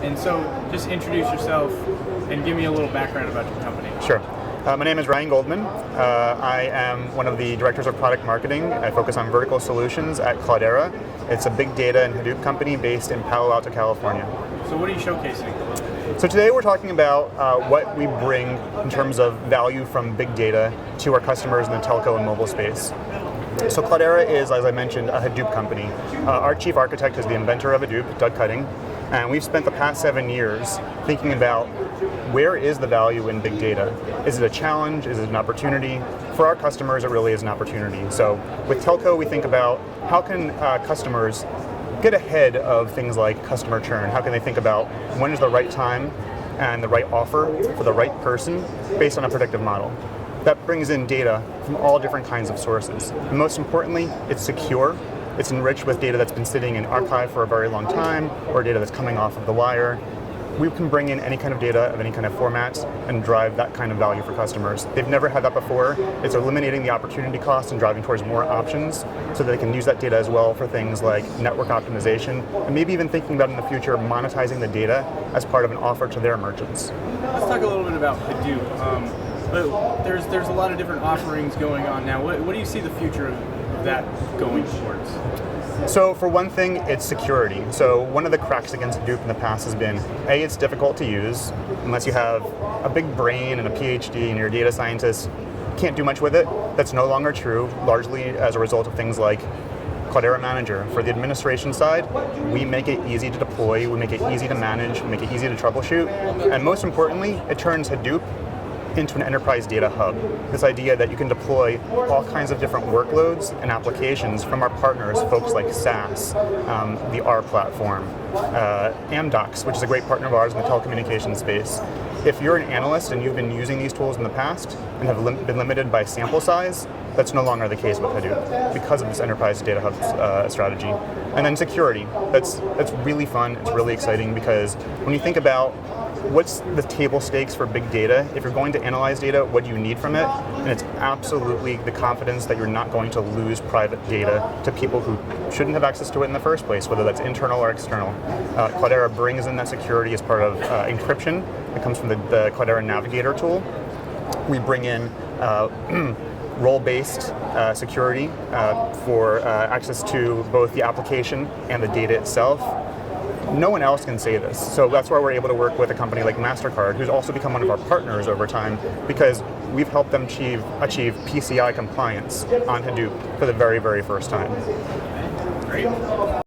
And so just introduce yourself and give me a little background about your company. Sure. My name is Ryan Goldman. I am one of the directors of product marketing. I focus on vertical solutions at Cloudera. It's a big data and Hadoop company based in Palo Alto, California. So what are you showcasing? So today we're talking about what we bring in terms of value from big data to our customers in the telco and mobile space. So Cloudera is, as I mentioned, a Hadoop company. Our chief architect is the inventor of Hadoop, Doug Cutting, and we've spent the past 7 years thinking about where is the value in big data? Is it a challenge? Is it an opportunity? For our customers, it really is an opportunity. So with telco, we think about how can customers get ahead of things like customer churn? How can they think about when is the right time and the right offer for the right person based on a predictive model? That brings in data from all different kinds of sources. And most importantly, it's secure. It's enriched with data that's been sitting in archive for a very long time, or data that's coming off of the wire. We can bring in any kind of data of any kind of format and drive that kind of value for customers. They've never had that before. It's eliminating the opportunity cost and driving towards more options so that they can use that data as well for things like network optimization, and maybe even thinking about in the future monetizing the data as part of an offer to their merchants. Let's talk a little bit about Hadoop. But there's a lot of different offerings going on now. What do you see the future of that going towards? So for one thing, it's security. So one of the cracks against Hadoop in the past has been, A, it's difficult to use. Unless you have a big brain and a PhD and you're a data scientist, can't do much with it. That's no longer true, largely as a result of things like Cloudera Manager. For the administration side, we make it easy to deploy, we make it easy to manage, we make it easy to troubleshoot, and most importantly, it turns Hadoop into an enterprise data hub. This idea that you can deploy all kinds of different workloads and applications from our partners, folks like SAS, the R platform, Amdocs, which is a great partner of ours in the telecommunications space. If you're an analyst and you've been using these tools in the past and have been limited by sample size, that's no longer the case with Hadoop because of this enterprise data hub strategy. And then security. That's really fun. It's really exciting because when you think about what's the table stakes for big data, if you're going to analyze data, what do you need from it? And it's absolutely the confidence that you're not going to lose private data to people who shouldn't have access to it in the first place, whether that's internal or external. Cloudera brings in that security as part of encryption. It comes from the Cloudera Navigator tool. We bring in role-based security for access to both the application and the data itself. No one else can say this, so that's why we're able to work with a company like MasterCard, who's also become one of our partners over time, because we've helped them achieve PCI compliance on Hadoop for the very, very first time. Great.